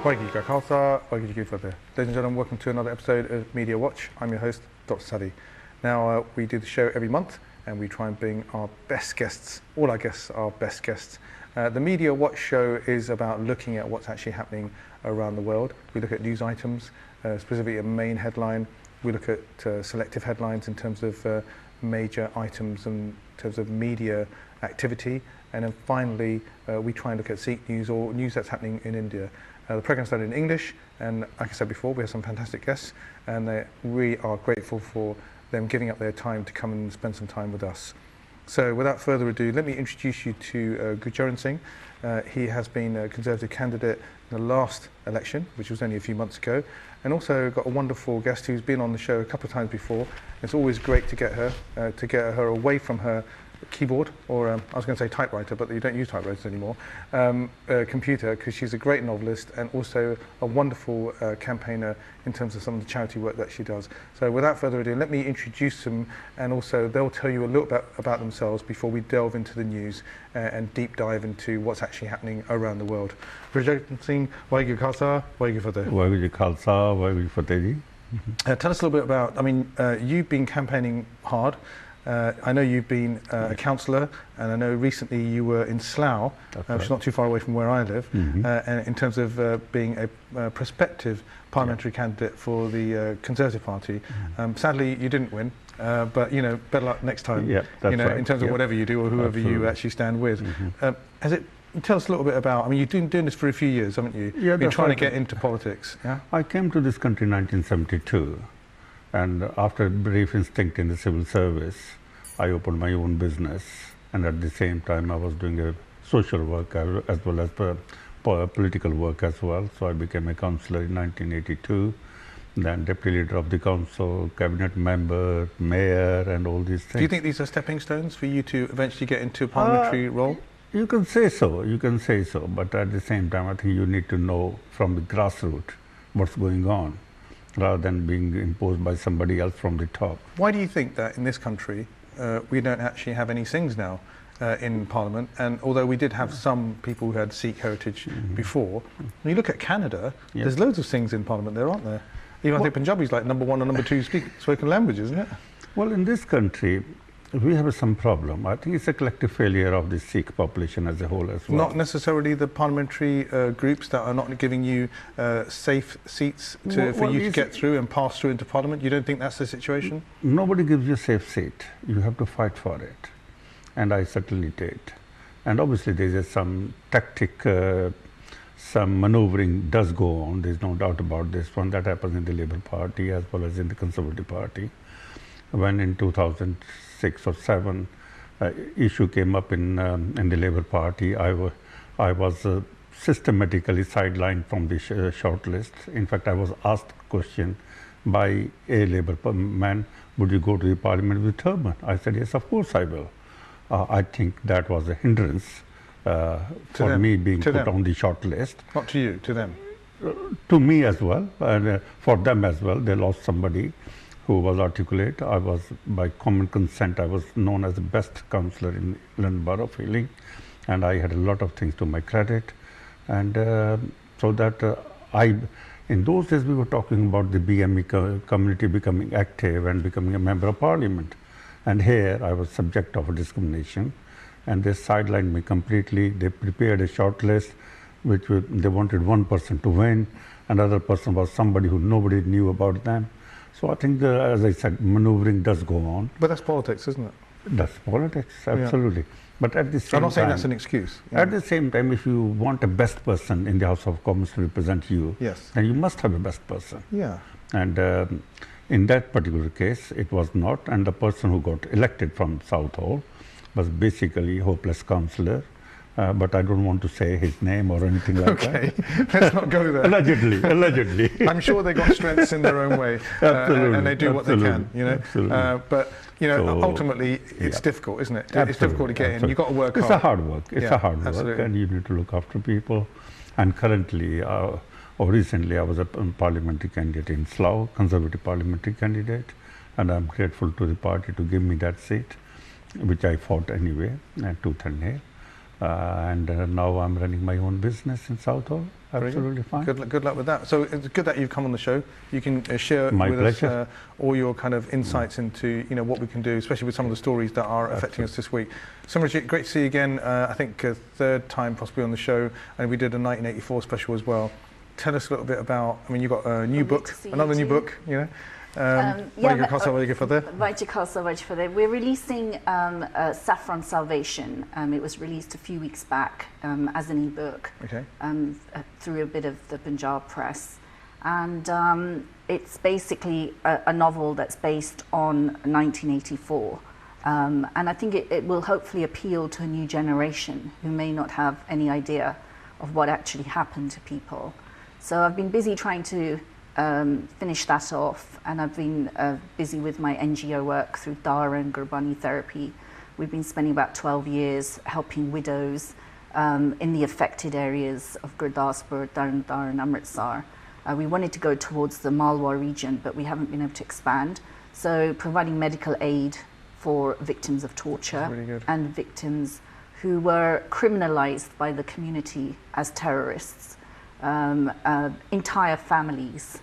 Ladies and gentlemen, welcome to another episode of Media Watch. I'm your host, Drsavi. Now, we do the show every month and we try and bring our best guests, all our guests are best guests. The Media Watch show is about looking at what's actually happening around the world. We look at news items, specifically a main headline. We look at selective headlines in terms of major items and in terms of media activity. And then finally, we try and look at Sikh news or news that's happening in India. The programme started in English, and like I said before, we have some fantastic guests, and we are grateful for them giving up their time to come and spend some time with us. So without further ado, let me introduce you to Gurcharan Singh. He has been a Conservative candidate in the last election, which was only a few months ago, and also got a wonderful guest who's been on the show a couple of times before. It's always great to get her away from her keyboard, or I was going to say typewriter, but you don't use typewriters anymore, computer, because she's a great novelist and also a wonderful campaigner in terms of some of the charity work that she does. So without further ado, let me introduce them, and also they'll tell you a little bit about themselves before we delve into the news and deep dive into what's actually happening around the world. Gurcharan Singh, Waheguru Khalsa, Waheguru Fateh. Waheguru Khalsa, Waheguru Fateh. Tell us a little bit about, you've been campaigning hard. I know you've been a councillor, and I know recently you were in Slough, which is not too far away from where I live, and in terms of being a prospective parliamentary candidate for the Conservative Party. Sadly, you didn't win, but better luck next time. Yeah, that's right. In terms of whatever you do or whoever you actually stand with. Tell us a little bit about. You've been doing this for a few years, haven't you? Yeah, you're trying to get into politics. Yeah. I came to this country in 1972. And after a brief instinct in the civil service, I opened my own business, and at the same time I was doing a social work as well as political work as well. So I became a councillor in 1982, then deputy leader of the council, cabinet member, mayor, and all these things. Do you think these are stepping stones for you to eventually get into a parliamentary role? You can say so, but at the same time I think you need to know from the grassroots what's going on, rather than being imposed by somebody else from the top. Why do you think that in this country we don't actually have any Singhs now in Parliament? And although we did have some people who had Sikh heritage before, when you look at Canada, there's loads of Singhs in Parliament there, aren't there? Even I think Punjabi is like number one or number two spoken language, isn't it? Well, in this country, we have some problem. I think it's a collective failure of the Sikh population as a whole as well. Not necessarily the parliamentary groups that are not giving you safe seats for you to get through and pass through into Parliament. You don't think that's the situation? Nobody gives you a safe seat. You have to fight for it. And I certainly did. And obviously there is some tactic, some maneuvering does go on. There's no doubt about this one. That happens in the Labour Party as well as in the Conservative Party. When in 2006 or 7 issue came up in the Labour Party, I was systematically sidelined from the shortlist. In fact, I was asked a question by a Labour man, would you go to the Parliament with turban? I said, yes, of course I will. I think that was a hindrance for me being put on the shortlist. Not to you, to them? To me as well, and for them as well. They lost somebody who was articulate. I was, by common consent, I was known as the best councillor in London Borough of Ealing, and I had a lot of things to my credit. And so that in those days we were talking about the BME community becoming active and becoming a member of Parliament. And here I was subject of a discrimination, and they sidelined me completely. They prepared a short list, which they wanted one person to win, another person was somebody who nobody knew about them. So I think, as I said, maneuvering does go on. But that's politics, isn't it? That's politics, absolutely. Yeah. But at the same time, I'm not saying that's an excuse. Yeah. At the same time, if you want a best person in the House of Commons to represent you, then you must have a best person. Yeah. And in that particular case, it was not. And the person who got elected from Southall was basically a hopeless councillor. But I don't want to say his name or anything like that. Okay, let's not go there. Allegedly. I'm sure they got strengths in their own way, and they do what they can. But ultimately, it's difficult, isn't it? It's difficult to get in. You've got to work hard. It's a hard work. It's a hard work, and you need to look after people. And currently, or recently, I was a parliamentary candidate in Slough, Conservative parliamentary candidate, and I'm grateful to the party to give me that seat, which I fought anyway, tooth and nail. and now I'm running my own business in Southall. Absolutely fine. Good luck with that. So it's good that you've come on the show. You can share with us all your kind of insights into what we can do, especially with some of the stories that are affecting us this week. Simarjit, great to see you again. I think third time possibly on the show, and we did a 1984 special as well. Tell us a little bit about. I mean, you've got a new book, another new book. We're releasing Saffron Salvation. It was released a few weeks back as an ebook through a bit of the Punjab press. And it's basically a novel that's based on 1984. And I think it will hopefully appeal to a new generation who may not have any idea of what actually happened to people. So I've been busy trying to finish that off, and I've been busy with my NGO work through Dara and Gurbani Therapy. We've been spending about 12 years helping widows in the affected areas of Gurdaspur, Tarn and Amritsar. We wanted to go towards the Malwa region, but we haven't been able to expand. So providing medical aid for victims of torture and victims who were criminalized by the community as terrorists. Entire families,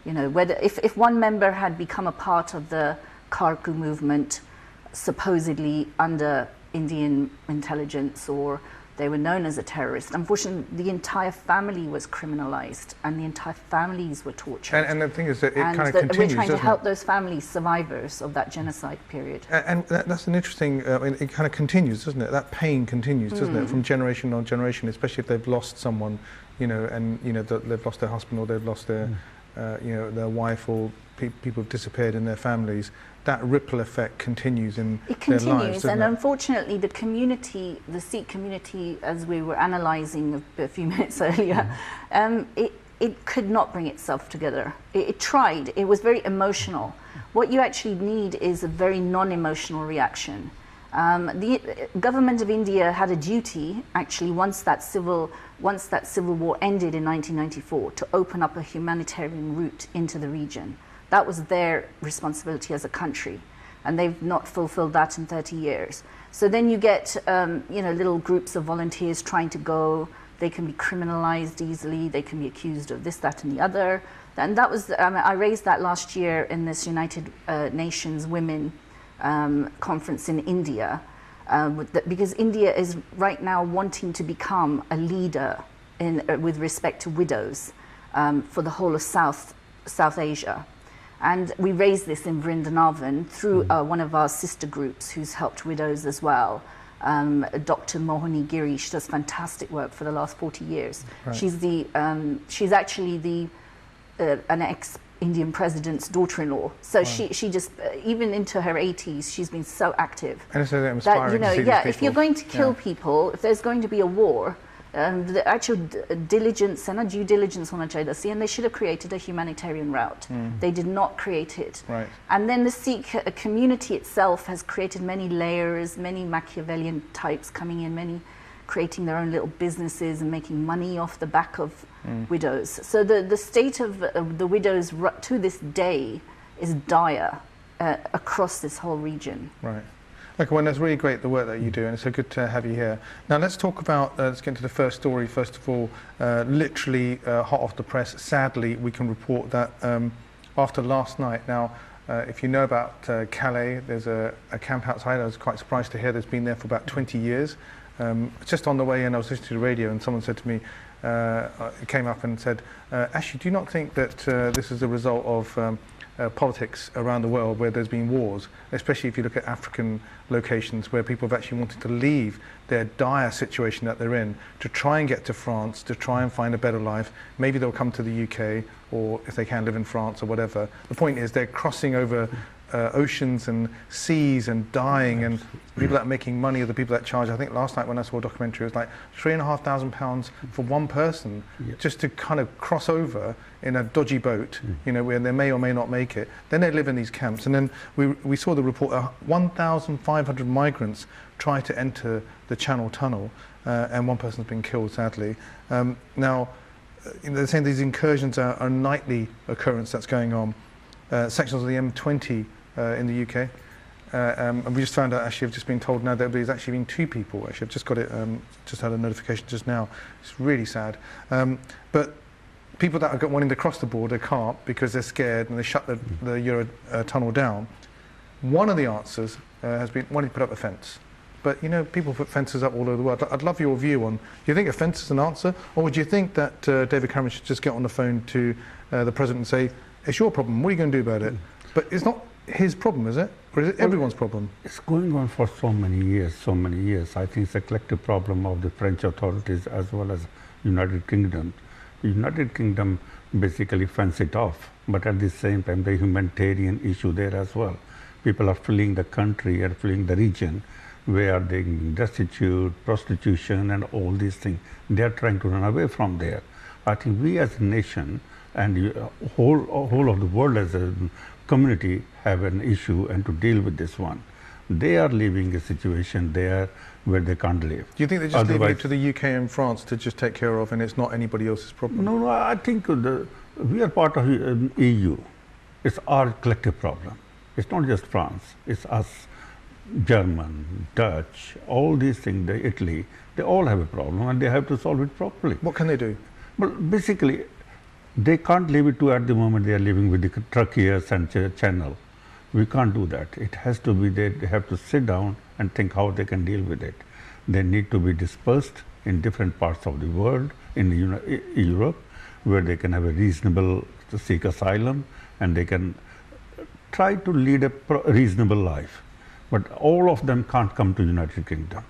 whether if one member had become a part of the Kharku movement, supposedly under Indian intelligence, or they were known as a terrorist, unfortunately the entire family was criminalized and the entire families were tortured. And the thing is that it kind of continues, we're trying to help those families, survivors of that genocide period. And that's an interesting, it kind of continues, doesn't it? That pain continues, doesn't it, from generation on generation, especially if they've lost someone, they've lost their husband, or they've lost their, their wife, or people have disappeared in their families. That ripple effect continues in their lives. It continues, and unfortunately the community, the Sikh community, as we were analysing a few minutes earlier, it could not bring itself together. It tried, it was very emotional. What you actually need is a very non-emotional reaction. The government of India had a duty, actually, once that civil war ended in 1994, to open up a humanitarian route into the region. That was their responsibility as a country, and they've not fulfilled that in 30 years. So then you get, little groups of volunteers trying to go. They can be criminalized easily. They can be accused of this, that, and the other. And that was, I raised that last year in this United Nations Women conference in India, because India is right now wanting to become a leader with respect to widows for the whole of South Asia. And we raised this in Vrindavan through one of our sister groups who's helped widows as well. Dr. Mohini Giri, she does fantastic work for the last 40 years. Right. She's actually an ex-Indian president's daughter-in-law. So she just, even into her 80s, she's been so active. And it's inspiring to see these people. If you're going to kill people, if there's going to be a war, the actual diligence and a due diligence on Chaidasi, and they should have created a humanitarian route. They did not create it. Right. And then the Sikh community itself has created many layers, many Machiavellian types coming in, creating their own little businesses and making money off the back of widows. So the state of the widows to this day is dire across this whole region. Right. Okay, well, that's really great, the work that you do, and it's so good to have you here. Now, let's talk about, let's get into the first story, first of all. Literally hot off the press. Sadly, we can report that after last night. Now, if you know about Calais, there's a camp outside. I was quite surprised to hear there's been there for about 20 years. Just on the way in, I was listening to the radio, and someone said to me, came up and said, Ashley, do you not think that this is a result of politics around the world where there's been wars, especially if you look at African locations where people have actually wanted to leave their dire situation that they're in to try and get to France, to try and find a better life. Maybe they'll come to the UK, or if they can live in France or whatever. The point is they're crossing over oceans and seas and dying, and people that are making money are the people that charge. I think last night when I saw a documentary, it was like £3,500 for one person just to kind of cross over in a dodgy boat, where they may or may not make it. Then they live in these camps, and then we saw the report, 1,500 migrants try to enter the Channel Tunnel, and one person's been killed, sadly. Now, they're saying these incursions are a nightly occurrence that's going on. Sections of the M20 in the UK. and we just found out, actually, I've just been told now that there's actually been 2 people. Actually, I've just got it, just had a notification just now. It's really sad. But people that are wanting to cross the border can't because they're scared and they shut the Euro tunnel down. One of the answers has been wanting to put up a fence. But, you know, people put fences up all over the world. I'd love your view on, do you think a fence is an answer? Or would you think that David Cameron should just get on the phone to the president and say, it's your problem, what are you going to do about it? But it's not his problem, is it? Or is it everyone's problem? It's going on for so many years, so many years. I think it's a collective problem of the French authorities as well as United Kingdom. The United Kingdom basically fence it off, but at the same time, the humanitarian issue there as well. People are fleeing the country and fleeing the region where they destitute, prostitution and all these things. They are trying to run away from there. I think we as a nation and whole of the world as a community have an issue and to deal with this one. They are living a situation there where they can't live. Do you think they're just leaving it to the UK and France to just take care of and it's not anybody else's problem? No, I think we are part of EU. It's our collective problem. It's not just France, it's us, German, Dutch, all these things, Italy, they all have a problem and they have to solve it properly. What can they do? Well, basically, they can't leave it to at the moment they are living with the Turkish and Channel. We can't do that. It has to be they have to sit down and think how they can deal with it. They need to be dispersed in different parts of the world, in Europe, where they can have a reasonable to seek asylum and they can try to lead a reasonable life. But all of them can't come to United Kingdom.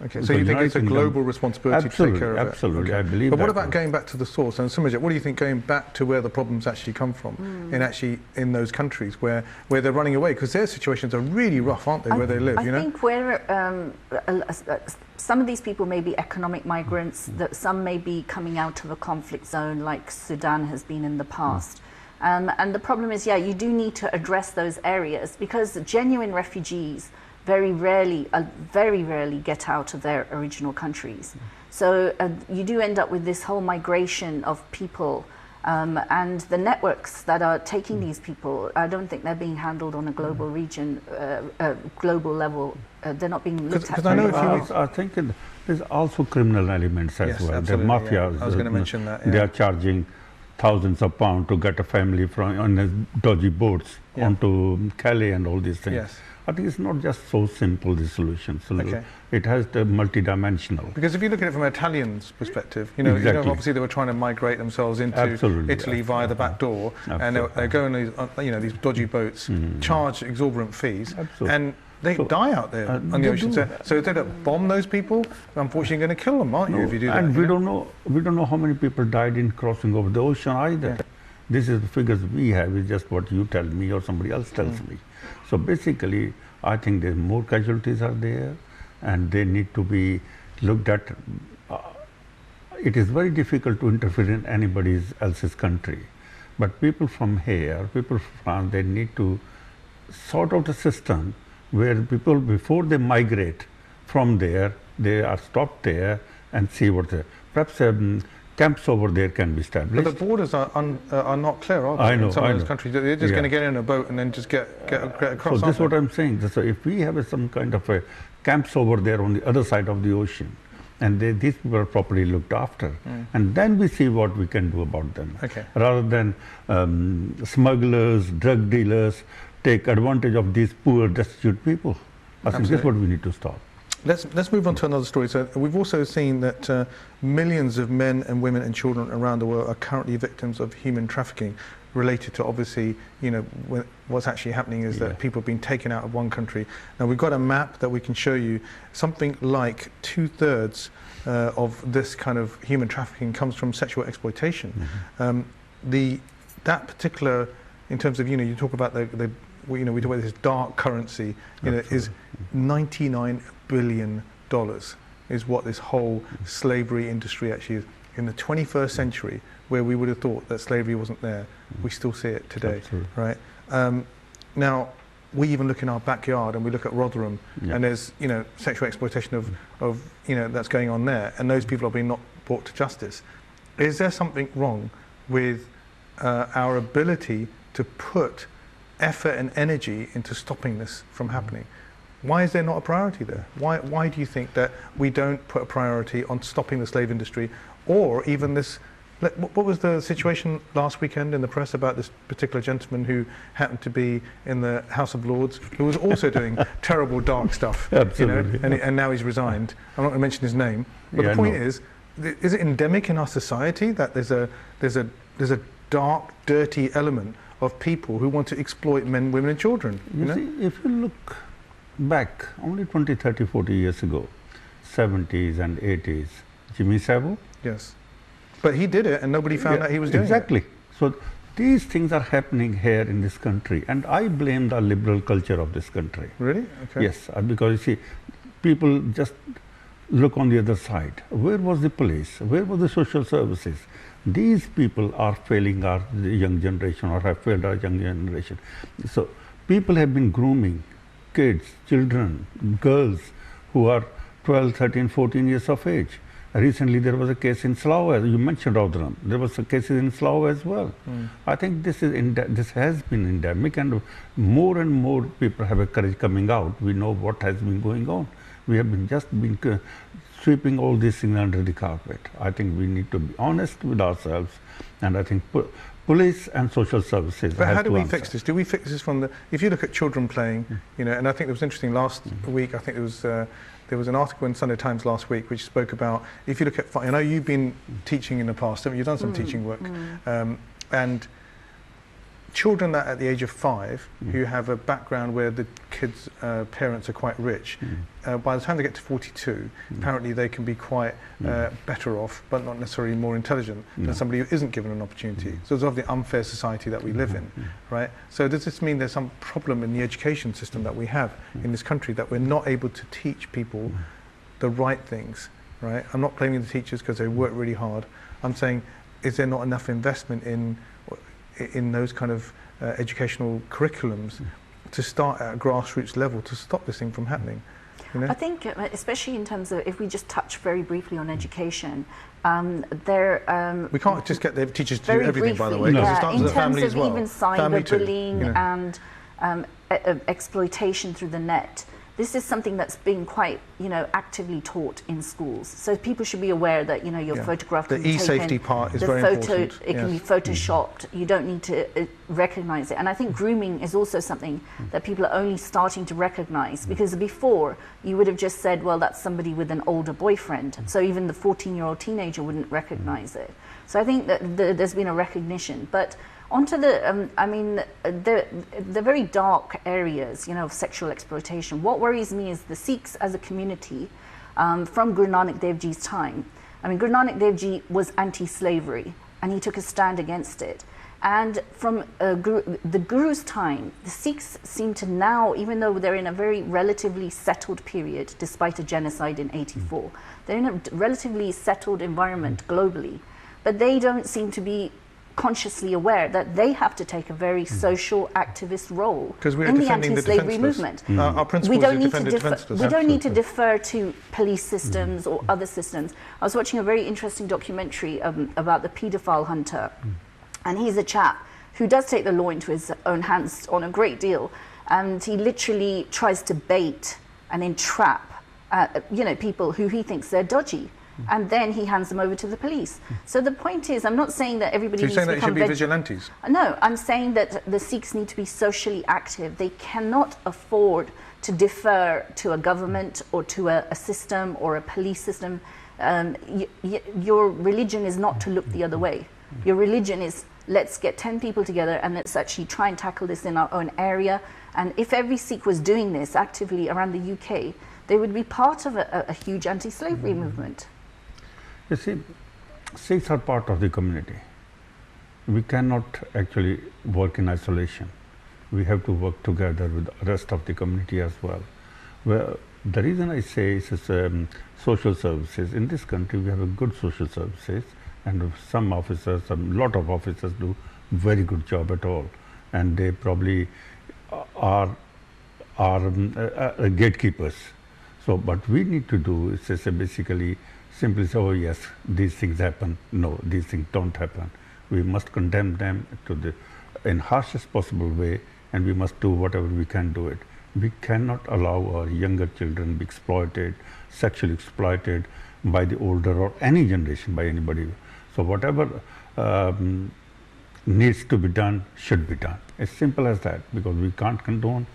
Okay, so you think it's a global responsibility to take care of it? Absolutely, okay. I believe that. But what about going back to the source? And Simarjit, what do you think going back to where the problems actually come from, in those countries where they're running away? Because their situations are really rough, aren't they, where they live, I think where some of these people may be economic migrants, that some may be coming out of a conflict zone like Sudan has been in the past. And the problem is, you do need to address those areas because genuine refugees very rarely get out of their original countries. So you do end up with this whole migration of people and the networks that are taking these people. I don't think they're being handled on a global region, global level. They're not being looked at. I think there's also criminal elements as well. The mafia. I was going to mention that. They are charging thousands of pounds to get a family from on dodgy boats onto Calais and all these things. Yes. I think it's not just so simple, the solution. So it has the multidimensional. Because if you look at it from an Italian's perspective, you know, obviously they were trying to migrate themselves into Italy via the back door, and they're going on these dodgy boats, charge exorbitant fees, and they die out there on the ocean. So if they don't bomb those people, unfortunately you're going to kill them, aren't you, if you do that? And we don't know how many people died in crossing over the ocean either. Yeah. This is the figures we have, is just what you tell me or somebody else tells me. So basically, I think there's more casualties are there, and they need to be looked at. It is very difficult to interfere in anybody else's country, but people from here, people from France, they need to sort out a system where people, before they migrate from there, they are stopped there and see what perhaps camps over there can be established. But the borders are not clear, are they? I know, in some of those countries. They're just going to get in a boat and then just get across. So this is what I'm saying. So if we have some kind of a camps over there on the other side of the ocean, and these people are properly looked after, and then we see what we can do about them. Okay. Rather than smugglers, drug dealers take advantage of these poor, destitute people. I think that's what we need to stop. Let's move on to another story. So we've also seen that millions of men and women and children around the world are currently victims of human trafficking, related to, obviously, you know, what's actually happening is that people have been taken out of one country. Now we've got a map that we can show you. Something like 2/3 of this kind of human trafficking comes from sexual exploitation. That particular, in terms of, you know, you talk about we talk about this dark currency, you know, is $99 billion is what this whole slavery industry actually is. In the 21st century, where we would have thought that slavery wasn't there, we still see it today, right? Now, we even look in our backyard and we look at Rotherham, and there's, you know, sexual exploitation of you know, that's going on there, and those people are being not brought to justice. Is there something wrong with our ability to put effort and energy into stopping this from happening. Why is there not a priority there? Why do you think that we don't put a priority on stopping the slave industry, or even this? What was the situation last weekend in the press about this particular gentleman who happened to be in the House of Lords, who was also doing terrible, dark stuff? Absolutely. And now he's resigned. I'm not going to mention his name, but the point is it endemic in our society that there's a dark, dirty element of people who want to exploit men, women, and children? You see, if you look back only 20, 30, 40 years ago, 70s and 80s, Jimmy Savile. Yes. But he did it and nobody found out he was doing exactly. it. So these things are happening here in this country, and I blame the liberal culture of this country. Really? Okay. Yes, because you see, people just look on the other side. Where was the police? Where were the social services? These people are failing our young generation, or have failed our young generation. So people have been grooming kids, children, girls who are 12, 13, 14 years of age. Recently there was a case in Slough, as you mentioned, Raudram. There was a case in Slough as well. I think this has been endemic, and more people have a courage coming out. We know what has been going on. We have been sweeping all these things under the carpet. I think we need to be honest with ourselves, and I think police and social services. But how do we fix this? Do we fix this from the? If you look at children playing, and I think it was interesting last week. I think it was. There was an article in Sunday Times last week which spoke about, if you look at, I know you've been teaching in the past, haven't you? You've done some teaching work, and children that at the age of 5 who have a background where the kids' parents are quite rich, by the time they get to 42, apparently they can be quite better off, but not necessarily more intelligent than somebody who isn't given an opportunity. So it's of the unfair society that we live in, right? So does this mean there's some problem in the education system that we have in this country, that we're not able to teach people the right things, right? I'm not blaming the teachers because they work really hard. I'm saying, is there not enough investment in those kind of educational curriculums to start at a grassroots level to stop this thing from happening? I think, especially in terms of, if we just touch very briefly on education, we can't just get the teachers to do everything, by the way. No. It starts In with the terms family of as well. even cyberbullying and exploitation through the net. This is something that's being quite, actively taught in schools. So people should be aware that, your photograph can be taken. The e-safety part is very important. It can be photoshopped. You don't need to recognize it. And I think grooming is also something that people are only starting to recognize, because before you would have just said, well, that's somebody with an older boyfriend. So even the 14-year-old teenager wouldn't recognize it. So I think that there's been a recognition. But onto the very dark areas, of sexual exploitation. What worries me is the Sikhs as a community from Guru Nanak Dev Ji's time. Guru Nanak Dev Ji was anti-slavery, and he took a stand against it. And from the Guru's time, the Sikhs seem to now, even though they're in a very relatively settled period, despite a genocide in '84, they're in a relatively settled environment globally, but they don't seem to be consciously aware that they have to take a very social activist role in the anti-slavery movement. Our principle is to defend the defenseless. We don't need to defer to police systems or other systems. I was watching a very interesting documentary about the paedophile hunter, and he's a chap who does take the law into his own hands on a great deal, and he literally tries to bait and entrap people who he thinks they're dodgy. And then he hands them over to the police. So the point is, I'm not saying that everybody needs to become... You're saying that it should be vigilantes? No, I'm saying that the Sikhs need to be socially active. They cannot afford to defer to a government or to a system or a police system. Your religion is not to look the other way. Your religion is, let's get 10 people together and let's actually try and tackle this in our own area. And if every Sikh was doing this actively around the UK, they would be part of a huge anti-slavery movement. You see, Sikhs are part of the community. We cannot actually work in isolation. We have to work together with the rest of the community as well. Well, the reason I say is social services. In this country, we have a good social services, and some officers, a lot of officers do very good job at all, and they probably are gatekeepers. So, what we need to do is just basically simply say, oh yes, these things happen. No, these things don't happen. We must condemn them in harshest possible way and we must do whatever we can do it. We cannot allow our younger children be exploited, sexually exploited by the older or any generation, by anybody. So whatever needs to be done should be done. It's simple as that, because we can't condone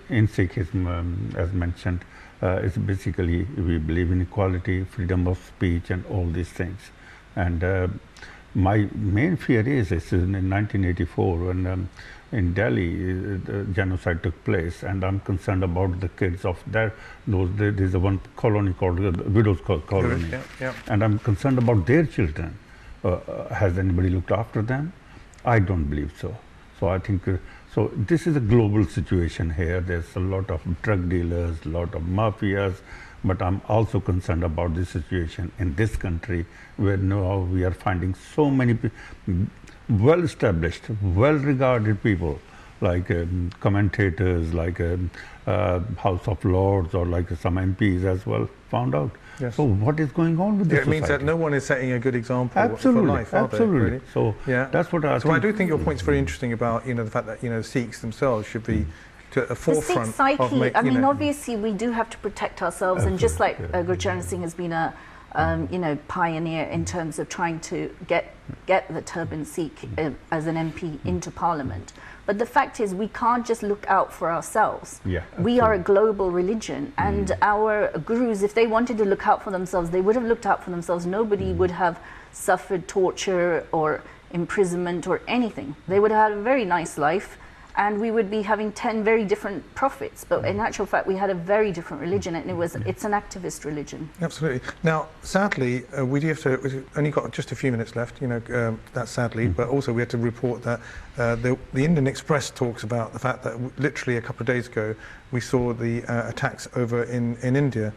in Sikhism, as mentioned. It's basically, we believe in equality, freedom of speech, and all these things. And my main fear is in 1984 when in Delhi the genocide took place, and I'm concerned about the kids of that. There's a one colony called the Widows Colony, and I'm concerned about their children. Has anybody looked after them? I don't believe so. So I think so. This is a global situation here. There's a lot of drug dealers, a lot of mafias, but I'm also concerned about this situation in this country, where now we are finding so many well-established, well-regarded people, like commentators, like House of Lords, or like some MPs as well, found out. Yes. So what is going on with this society? It means that no one is setting a good example absolutely, for life, are absolutely. they, really? So that's what I think. So I do think your point's very interesting about, the fact that, Sikhs themselves should be to the forefront Sikh psyche, of I mean, obviously we do have to protect ourselves, and just like Gurcharan Singh has been a pioneer in terms of trying to get the turban Sikh as an MP into Parliament. But the fact is, we can't just look out for ourselves. We are a global religion, and our gurus, if they wanted to look out for themselves, they would have looked out for themselves. Nobody would have suffered torture or imprisonment or anything. They would have had a very nice life, and we would be having 10 very different prophets. But in actual fact, we had a very different religion, and it's an activist religion. Absolutely. Now, sadly, we do have to, we've only got just a few minutes left, that's sadly, but also we have to report that the Indian Express talks about the fact that literally a couple of days ago, we saw the attacks over in India.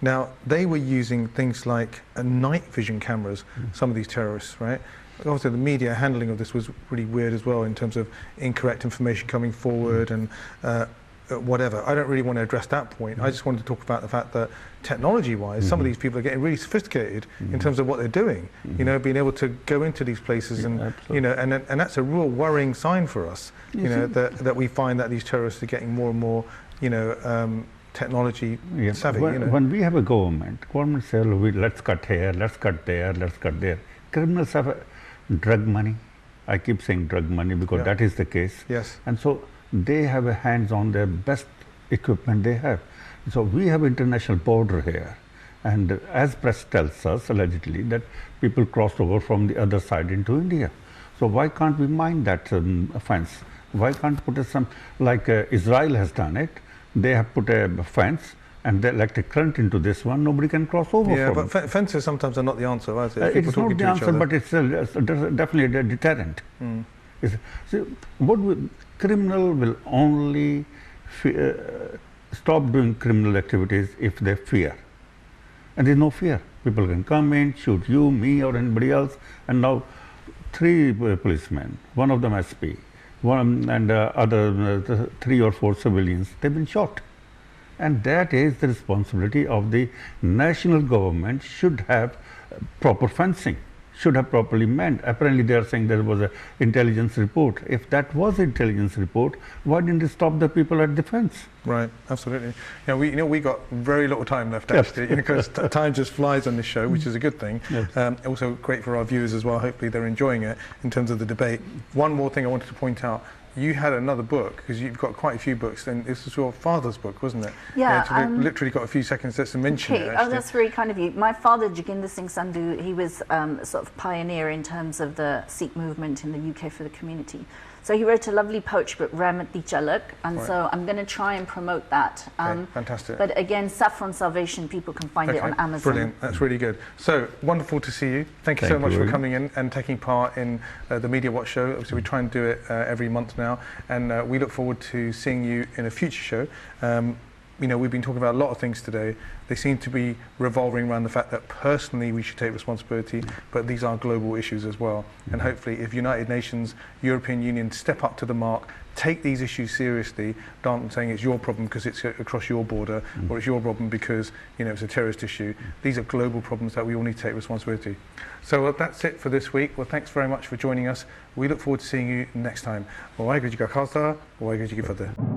Now, they were using things like night vision cameras, some of these terrorists, right? Also, the media handling of this was really weird as well, in terms of incorrect information coming forward and whatever. I don't really want to address that point. I just wanted to talk about the fact that technology-wise, some of these people are getting really sophisticated in terms of what they're doing. Being able to go into these places and and that's a real worrying sign for us. That we find that these terrorists are getting more and more technology savvy. When we have a government say, let's cut here, let's cut there, let's cut there. Criminals have drug money. I keep saying drug money because that is the case. Yes. And so they have a hands on their best equipment they have. So we have international border here. And as press tells us, allegedly, that people crossed over from the other side into India. So why can't we mind that fence? Why can't put some, like Israel has done it, they have put a fence and the electric current into this one, nobody can cross over from. But fences sometimes are not the answer, are they? It's not the answer, but it's definitely a deterrent. Criminal will only stop doing criminal activities if they fear. And there's no fear. People can come in, shoot you, me, or anybody else. And now 3 policemen, one of them SP, and other 3 or 4 civilians, they've been shot. And that is the responsibility of the national government. Should have proper fencing, should have properly manned. Apparently they are saying there was an intelligence report. If that was an intelligence report, why didn't it stop the people at the fence? Right, absolutely. We got very little time left, actually, because time just flies on this show, which is a good thing. Also great for our viewers as well. Hopefully they're enjoying it in terms of the debate. One more thing I wanted to point out. You had another book, because you've got quite a few books, and this was your father's book, wasn't it? Literally got a few seconds just to mention it. Oh, that's very kind of you. My father, Joginder Singh Sandhu, he was sort of pioneer in terms of the Sikh movement in the UK for the community. So he wrote a lovely poetry book, Rahmati Chalak, and so I'm going to try and promote that. Fantastic. But again, Saffron Salvation, people can find it on Amazon. Brilliant, that's really good. So, wonderful to see you. Thank you so much for coming in and taking part in the Media Watch show. Obviously, we try and do it every month now, and we look forward to seeing you in a future show. We've been talking about a lot of things today. They seem to be revolving around the fact that personally we should take responsibility, but these are global issues as well. And hopefully if United Nations, European Union step up to the mark, take these issues seriously, rather than saying it's your problem because it's across your border, or it's your problem because it's a terrorist issue. These are global problems that we all need to take responsibility. So that's it for this week. Well, thanks very much for joining us. We look forward to seeing you next time. Waheguru Ji Ka Khalsa, Waheguru Ji Ki Fateh.